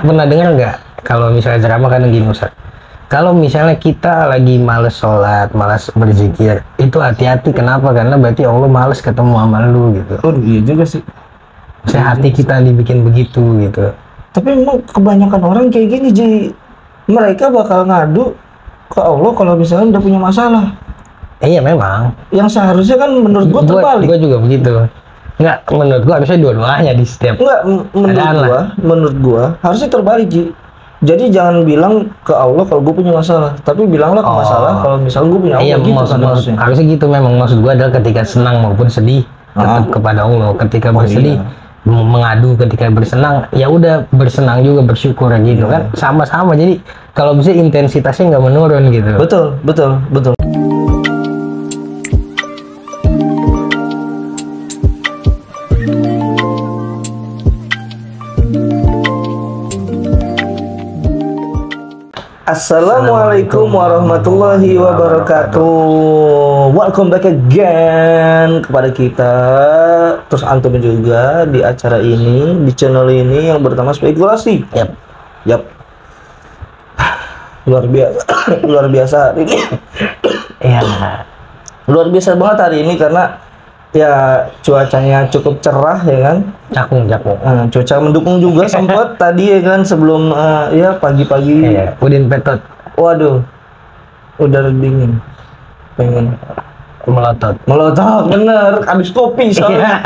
pernah dengar nggak kalau misalnya ceramah kan gini Ustaz, kalau misalnya kita lagi males sholat, malas berzikir, itu hati-hati. Kenapa? Karena berarti Allah males ketemu sama lu gitu. Oh iya juga sih. Saya hati kita dibikin begitu gitu. Tapi emang kebanyakan orang kayak gini, Ji. Mereka bakal ngadu ke Allah kalau misalnya udah punya masalah. Iya memang. Yang seharusnya kan menurut gua terbalik. Gua juga begitu. Enggak, menurut gua harusnya dua-duanya di setiap. Enggak, menurut gua harusnya terbalik, Ji. Jadi jangan bilang ke Allah kalau gue punya masalah, tapi bilanglah ke masalah kalau misalnya gue punya Allah. Iya, gitu harusnya gitu memang. Maksud gue adalah ketika senang maupun sedih tetap kepada Allah. Ketika bersedih mengadu, ketika bersenang ya udah bersenang juga, bersyukur gitu kan, sama-sama. Jadi kalau bisa intensitasnya nggak menurun gitu. Betul. Assalamualaikum warahmatullahi wabarakatuh. Welcome back again kepada kita, terus antum juga di acara ini, di channel ini yang bernama Spekulasi. Yap. Luar biasa hari ini. Ya. Luar biasa banget hari ini karena ya cuacanya cukup cerah ya kan. Cakung. Cuaca mendukung juga sempat tadi ya kan sebelum ya pagi-pagi. Iya, Udin Petot. Waduh, udara dingin, pengen melotot, bener, habis kopi soalnya.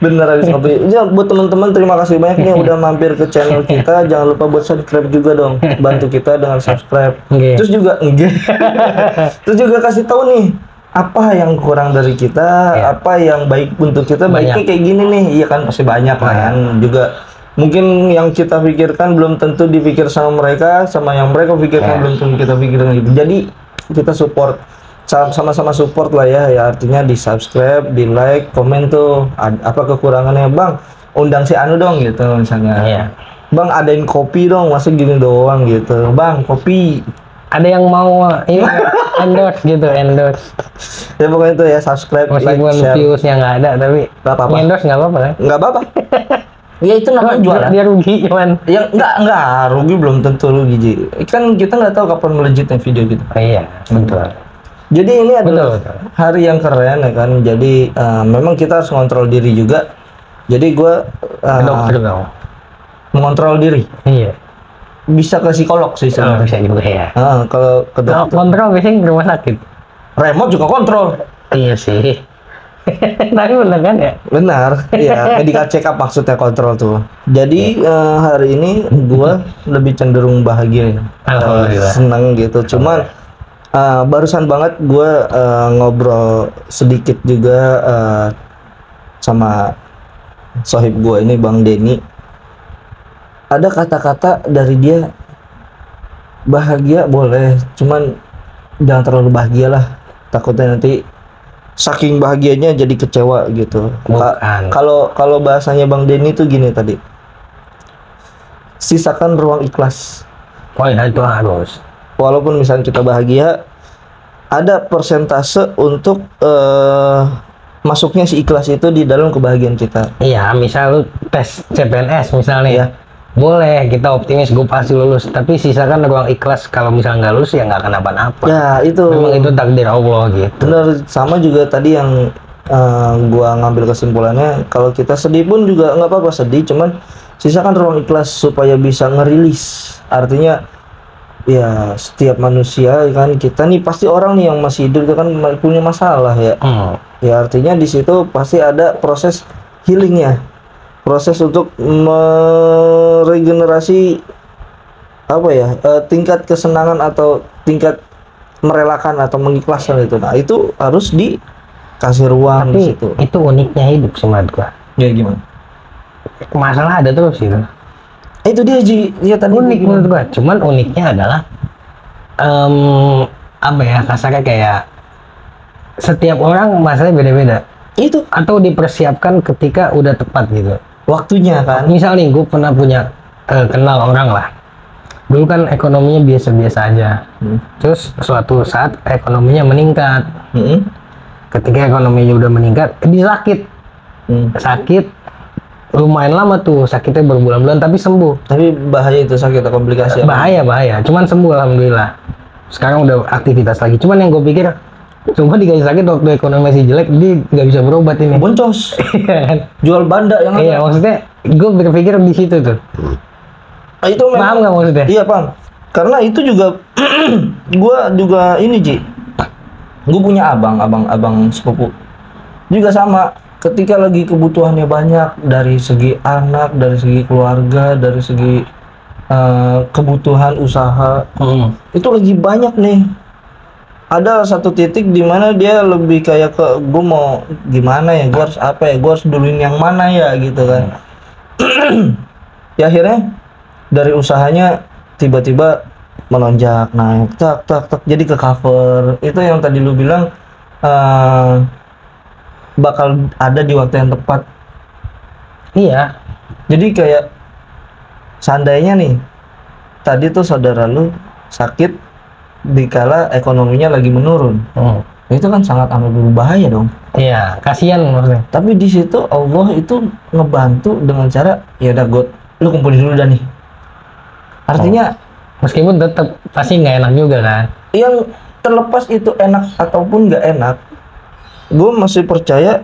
bener habis kopi. Ya buat teman-teman terima kasih banyak nih udah mampir ke channel kita. Jangan lupa buat subscribe juga dong, bantu kita dengan subscribe. Terus juga kasih tahu nih apa yang kurang dari kita, apa yang baik untuk kita. Baiknya kayak gini nih, iya kan pasti banyak lah kan. Juga mungkin yang kita pikirkan belum tentu dipikir sama mereka, sama yang mereka pikirkan belum tentu kita pikirkan gitu. Jadi kita support, sama-sama support lah ya. Artinya di subscribe, di like, komen tuh apa kekurangannya bang, undang si Anu dong gitu misalnya. Bang adain kopi dong, masa gini doang gitu. Bang kopi. Ada yang mau endorse gitu, endorse. Ya pokoknya itu ya, subscribe, meskipun like, share. Viewsnya nggak ada, tapi endorse nggak apa-apa kan? Nggak apa-apa. Ya itu namanya jualan. Dia rugi cuman. Ya nggak rugi, belum tentu rugi, Ji. Kan kita nggak tahu kapan melejitnya video gitu. Iya, betul. Jadi ini adalah hari yang keren ya kan. Jadi memang kita harus mengontrol diri juga. Jadi gue mengontrol diri. Iya. Bisa ke psikolog sih sebenarnya. Bisa juga ya. Kalau ke dokter. Kontrol biasanya ke rumah sakit. Remote juga kontrol. Iya sih. Tapi benar kan ya? Benar. Iya, medical check up maksudnya kontrol tuh. Jadi hari ini gua lebih cenderung bahagia. Alhamdulillah. Senang gitu. Cuman barusan banget gua ngobrol sedikit juga sama sohib gua ini Bang Denny. Ada kata-kata dari dia, bahagia boleh, cuman jangan terlalu bahagia lah, takutnya nanti saking bahagianya jadi kecewa gitu. Kalau bahasanya Bang Denny itu gini tadi, sisakan ruang ikhlas. Oh ya, itu harus. Walaupun misalnya kita bahagia, ada persentase untuk masuknya si ikhlas itu di dalam kebahagiaan kita. Iya, misal lu tes CPNS misalnya ya. Boleh, kita optimis gue pasti lulus, tapi sisakan ruang ikhlas. Kalau misalnya nggak lulus ya nggak kenapa-napa. Ya itu. Memang itu takdir Allah gitu. Bener, sama juga tadi yang gua ngambil kesimpulannya, kalau kita sedih pun juga nggak apa-apa sedih, cuman sisakan ruang ikhlas supaya bisa ngerilis. Artinya ya setiap manusia kan, kita nih pasti orang nih yang masih hidup itu kan punya masalah ya. Ya artinya di situ pasti ada proses healingnya. Proses untuk meregenerasi apa ya, tingkat kesenangan atau tingkat merelakan atau mengikhlaskan itu. Nah itu harus dikasih ruang. Tapi di situ. Itu uniknya hidup sih menurut gua. Ya gimana? Masalah ada terus gitu. Itu dia Ji. Ya tadi unik menurut gua. Cuman uniknya adalah apa ya, kasarnya kayak setiap orang masalahnya beda-beda. Itu atau dipersiapkan ketika udah tepat gitu. Waktunya kan. Misal nih gue pernah punya kenal orang lah. Dulu kan ekonominya biasa-biasa aja. Terus suatu saat ekonominya meningkat. Ketika ekonominya udah meningkat, dia sakit. Sakit. lumayan lama tuh sakitnya berbulan-bulan tapi sembuh. Tapi bahaya itu sakit komplikasi. Bahaya, cuman sembuh alhamdulillah. Sekarang udah aktivitas lagi. Cuman yang gue pikir, coba dikasih sakit waktu ekonomi masih jelek, dia nggak bisa berobat ini. Boncos. Iya kan? Jual banda yang Iya, maksudnya gue berpikir di situ tuh. Itu memang, paham nggak maksudnya? Iya paham. Karena itu juga gue juga ini Ji. Gue punya abang sepupu. Juga sama. Ketika lagi kebutuhannya banyak dari segi anak, dari segi keluarga, dari segi kebutuhan usaha, itu lagi banyak nih. Ada satu titik di mana dia lebih kayak ke gue mau gimana ya, gue harus apa ya, gue harus duluin yang mana ya gitu kan. Ya akhirnya dari usahanya tiba-tiba melonjak naik, tak jadi ke cover. Itu yang tadi lu bilang bakal ada di waktu yang tepat. Iya. Jadi kayak seandainya nih tadi tuh saudara lu sakit dikala ekonominya lagi menurun, itu kan sangat amat berbahaya dong. Iya, kasihan maksudnya. Tapi di situ Allah itu ngebantu dengan cara ya udah lu kumpulin dulu dah nih. Artinya meskipun tetap pasti nggak enak juga kan. Yang terlepas itu enak ataupun nggak enak, gue masih percaya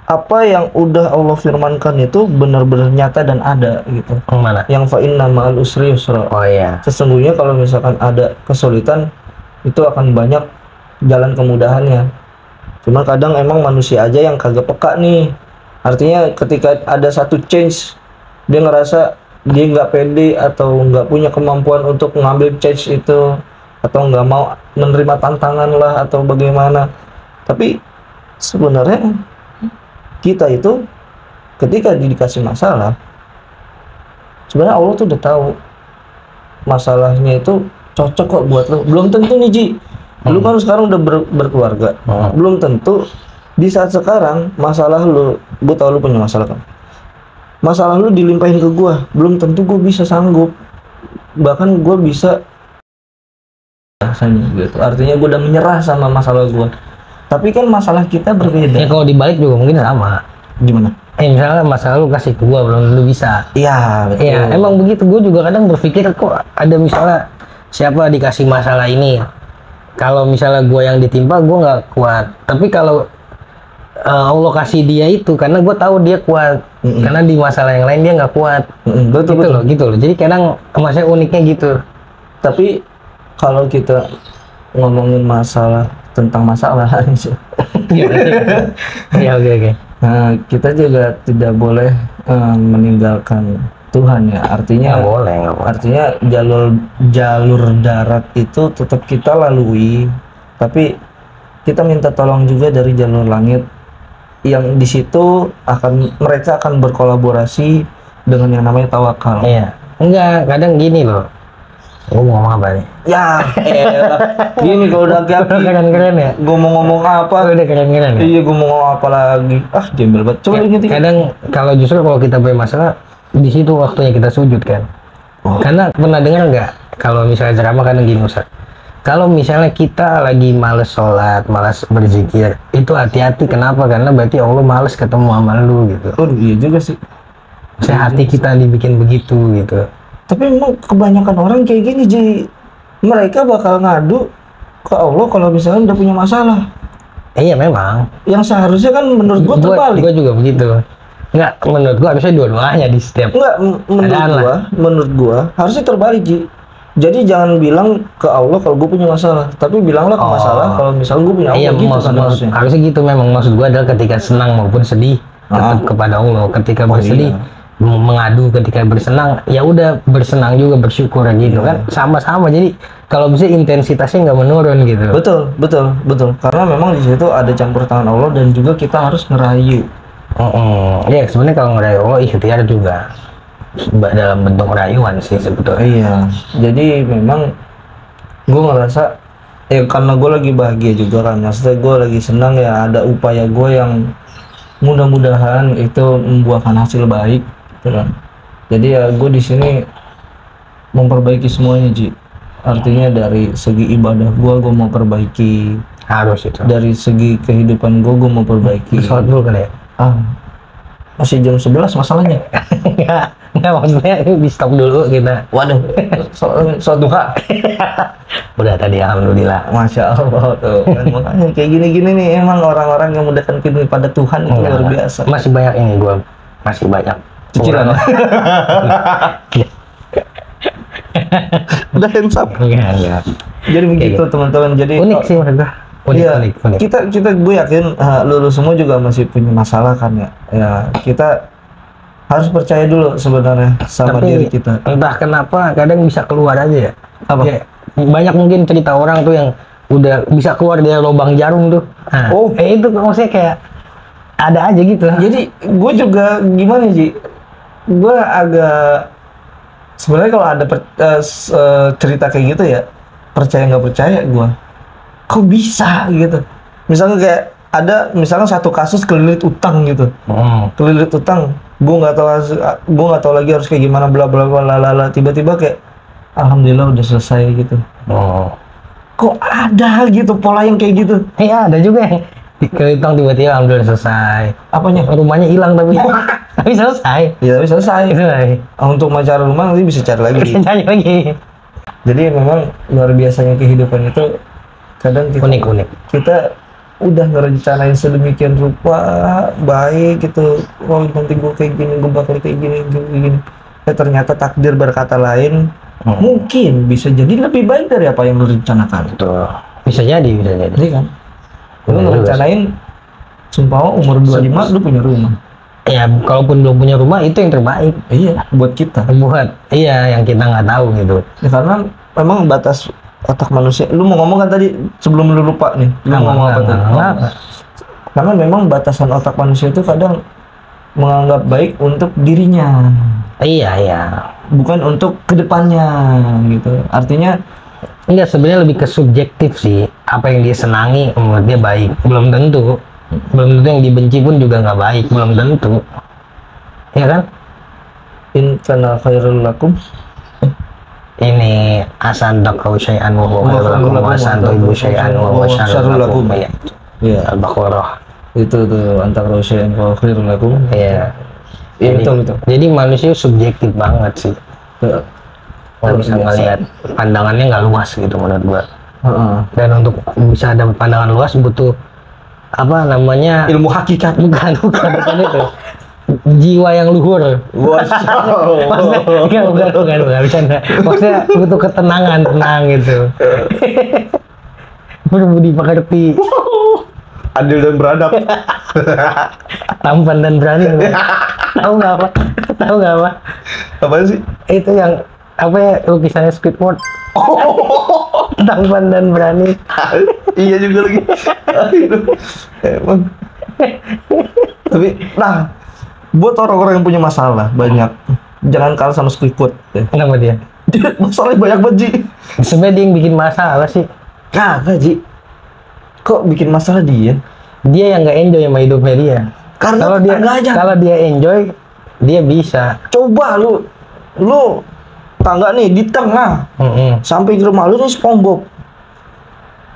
apa yang udah Allah firmankan itu benar-benar nyata dan ada gitu. Yang mana? Yang fa inna ma'al usri yusra. Oh iya. Sesungguhnya kalau misalkan ada kesulitan itu akan banyak jalan kemudahannya. Cuma kadang emang manusia aja yang kagak peka nih. Artinya ketika ada satu change, dia ngerasa dia nggak pede atau nggak punya kemampuan untuk mengambil change itu, atau nggak mau menerima tantangan lah atau bagaimana. Tapi sebenarnya kita itu ketika dikasih masalah, sebenarnya Allah tuh udah tahu masalahnya itu cocok kok buat lo. Belum tentu nih Ji, lu kan sekarang udah berkeluarga, belum tentu di saat sekarang masalah lu, gue tau lu punya masalah kan, masalah lu dilimpahin ke gua, belum tentu gue bisa sanggup, bahkan gue bisa rasanya gitu. Artinya gue udah menyerah sama masalah gue. Tapi kan masalah kita berbeda. Ya kalau dibalik juga mungkin sama. Gimana? Misalnya masalah lu kasih ke gua belum lu bisa. Iya betul. Iya emang begitu. Gua juga kadang berpikir kok ada misalnya siapa dikasih masalah ini. Kalau misalnya gua yang ditimpa gua nggak kuat. Tapi kalau Allah kasih dia itu karena gua tahu dia kuat. Karena di masalah yang lain dia nggak kuat. Betul, gitu loh, gitu loh. Jadi kadang maksudnya uniknya gitu. Tapi kalau kita ngomongin masalah tentang masalah aja. Ya oke. Nah, kita juga tidak boleh meninggalkan Tuhan ya. Artinya nggak boleh. Artinya jalur darat itu tetap kita lalui, tapi kita minta tolong juga dari jalur langit yang di situ mereka akan berkolaborasi dengan yang namanya tawakal. Iya. Enggak, kadang gini loh. Gue mau ngomong apa nih? Ya, gini kalau udah keren ya. Gue mau ngomong apa? Udah keren ya. Iya, gue mau ngomong apa lagi? Jembel banget. Coba ingetin. Kadang kalau justru kalau kita punya masalah di situ waktunya kita sujud kan. Karena pernah dengar nggak? Kalau misalnya ceramah kadang gini Ustaz. Kalau misalnya kita lagi males sholat, malas berzikir, itu hati-hati. Kenapa? Karena berarti Allah males ketemu sama lu gitu. Oh iya juga sih. Hati kita dibikin begitu gitu. Tapi memang kebanyakan orang kayak gini Ji, mereka bakal ngadu ke Allah kalau misalnya udah punya masalah. Iya memang. Yang seharusnya kan menurut gua terbalik. Gua juga begitu. Enggak, menurut gua harusnya dua-duanya di setiap. Enggak, menurut gua harusnya terbalik Ji. Jadi jangan bilang ke Allah kalau gua punya masalah, tapi bilanglah ke masalah kalau misalnya gua punya Allah. Iya, gitu maksud harusnya gitu memang. Maksud gua adalah ketika senang maupun sedih tetap kepada Allah. Ketika bersedih mengadu, ketika bersenang ya udah bersenang juga, bersyukur gitu kan, sama-sama. Jadi kalau bisa intensitasnya nggak menurun gitu. Betul karena memang di situ ada campur tangan Allah dan juga kita harus ngerayu. Ya sebenarnya kalau ngerayu Allah ikhtiar juga dalam bentuk rayuan sih sebetulnya. Iya, jadi memang gue ngerasa karena gue lagi bahagia juga kan, maksudnya gue lagi senang ya, ada upaya gue yang mudah-mudahan itu membuahkan hasil baik. Jadi ya gue di sini memperbaiki semuanya Ji. Artinya dari segi ibadah gue mau perbaiki. Harus itu. Dari segi kehidupan gue mau perbaiki. Sholat dulu kan ya? Ah, masih jam 11 masalahnya. Enggak maksudnya di stop dulu kita. Waduh, sholat duha. Udah tadi alhamdulillah. Masya Allah tuh. Kan, makanya kayak gini-gini nih emang orang-orang yang mendekatkan diri pada Tuhan itu luar biasa. Masih banyak ini gua. Masih banyak. Cicilan. Udah hands up. Enggak. Jadi begitu teman-teman. Jadi unik sih menurut gua. Unik. Kita gue yakin lu semua juga masih punya masalah kan ya. Ya, kita harus percaya dulu sebenarnya sama diri kita. Entah kenapa kadang bisa keluar aja ya. Apa? Kayak, banyak mungkin cerita orang tuh yang udah bisa keluar dari lubang jarum tuh. Nah, itu maksudnya kayak ada aja gitu. Jadi gue juga gimana sih? Gue agak sebenarnya kalau ada cerita kayak gitu ya, percaya nggak percaya gue. Kok bisa gitu? Misalnya kayak ada misalnya satu kasus kelilit utang gitu. Kelilit utang, gue nggak tahu lagi harus kayak gimana, bla bla bla lalala. Tiba-tiba kayak alhamdulillah udah selesai gitu. Kok ada gitu pola yang kayak gitu? Iya, ada juga yang kelilit utang tiba-tiba alhamdulillah selesai. Apanya? Rumahnya hilang tapi tapi selesai. Iya, tapi selesai. Untuk mencari rumah nanti bisa cari lagi. Cari lagi. Jadi memang luar biasanya kehidupan itu. Kadang kita unik. Kita udah ngerencanain sedemikian rupa baik gitu. Oh nanti gue kayak gini, gue bakal kayak gini. Ternyata takdir berkata lain. Mungkin bisa jadi lebih baik dari apa yang lu rencanakan. Betul. Bisa jadi. Jadi kan, lu rencanain sumpah umur 25 lu punya rumah. Ya, kalaupun belum punya rumah itu yang terbaik. Iya, buat kita. Yang kita nggak tahu gitu. Ya, karena memang batas otak manusia. Lu mau ngomong kan tadi sebelum lu lupa nih. Lu ngomong apa tadi? Karena memang batasan otak manusia itu kadang menganggap baik untuk dirinya. Iya. Bukan untuk kedepannya gitu. Artinya enggak, sebenarnya lebih ke subjektif sih. Apa yang dia senangi menurut dia baik. Belum tentu yang dibenci pun juga nggak baik. Belum tentu. Ya kan? In kana khairul lakum. Ini asan kau syai'an wa huwa khairul lakum wa asan ibu syai'an wa huwa syarrul lakum. Iya. Al-Baqarah. Itu tuh antara syai'an wa khairul lakum. Iya. Itu. Jadi manusia subjektif banget sih. Kalau bisa ngelihat pandangannya nggak luas gitu menurut gua. Dan untuk bisa ada pandangan luas butuh apa namanya, ilmu hakikat. Bukan itu. Jiwa yang luhur. Maksudnya bukan bercanda. Maksudnya butuh ketenangan, tenang gitu. Berbudi pekerti. Adil dan beradab. Tampan dan berani. Tahu nggak apa? Apa sih? Itu yang apa ya, lukisannya Squidward. Tampan dan berani. Iya juga lagi. Emang. Tapi buat orang-orang yang punya masalah banyak, jangan kalah sama Squidward. Kenapa dia? Masalahnya banyak banget, Ji. Sebenarnya dia yang bikin masalah sih. Kagak, Ji. Kok bikin masalah dia? Dia yang nggak enjoy sama hidupnya dia. Karena kalau dia enjoy, dia bisa. Coba lu tangga nih di tengah, sampai ke rumah lu nih SpongeBob,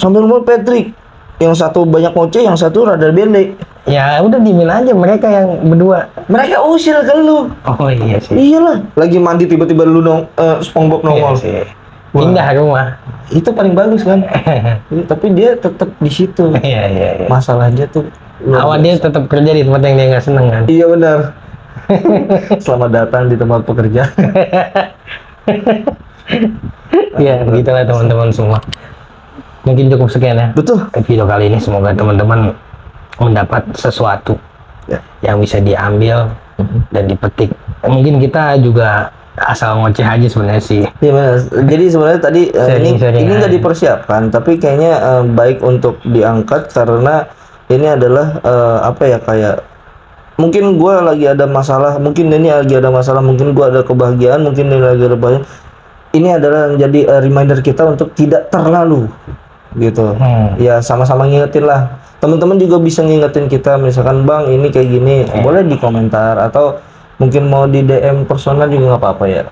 sampai rumah Patrick, yang satu banyak ngoceh, yang satu rada bele. Ya udah diemin aja mereka yang berdua. Mereka usir ke lu. Oh iya sih. Iyalah, lagi mandi tiba-tiba lu SpongeBob nongol. Iya sih. Pindah rumah. Itu paling bagus kan. Tapi dia tetap di situ. Iya. Masalahnya tuh dia tetap kerja di tempat yang dia nggak seneng kan. Iya benar. Selamat datang di tempat pekerja. Ya begitulah teman-teman semua. Mungkin cukup sekian ya. Betul. Video kali ini semoga teman-teman mendapat sesuatu yang bisa diambil dan dipetik. Mungkin kita juga asal ngoceh aja sebenarnya sih. Iya benar. Jadi sebenarnya tadi ini nggak dipersiapkan, tapi kayaknya baik untuk diangkat karena ini adalah kayak mungkin gue lagi ada masalah, mungkin ini lagi ada masalah, mungkin gue ada kebahagiaan, mungkin ini lagi ada kebahagiaan. Ini adalah menjadi reminder kita untuk tidak terlalu gitu. Ya sama-sama ngingetin lah. Teman-teman juga bisa ngingetin kita, misalkan bang ini kayak gini, boleh di komentar atau mungkin mau di DM personal juga nggak apa-apa ya.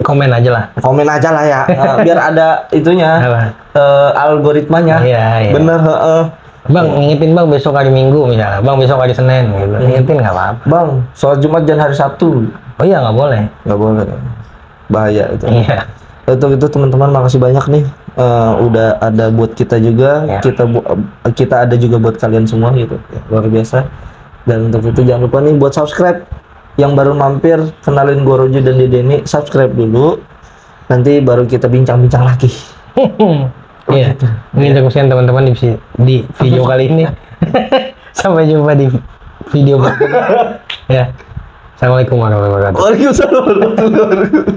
Komen aja lah ya. Biar ada itunya, algoritmanya. Iya. Bener. Bang, ngingetin bang besok hari Minggu misalnya, bang besok hari Senin gitu. Ngingetin nggak apa-apa. Bang, sholat Jumat jangan hari Sabtu. Oh iya nggak boleh. Nggak boleh. Bahaya itu. Iya. Itu teman-teman makasih banyak nih. Udah ada buat kita juga, Ya. kita ada juga buat kalian semua gitu. Ya, luar biasa. Dan untuk itu jangan lupa nih buat subscribe. Yang baru mampir, kenalin gue Rojo dan Dedeni, subscribe dulu. Nanti baru kita bincang-bincang lagi. Iya. Ini cukup sekian teman-teman di video kali ini. Sampai jumpa di video berikutnya. Ya. Assalamualaikum warahmatullahi wabarakatuh. Waalaikumsalam warahmatullahi wabarakatuh.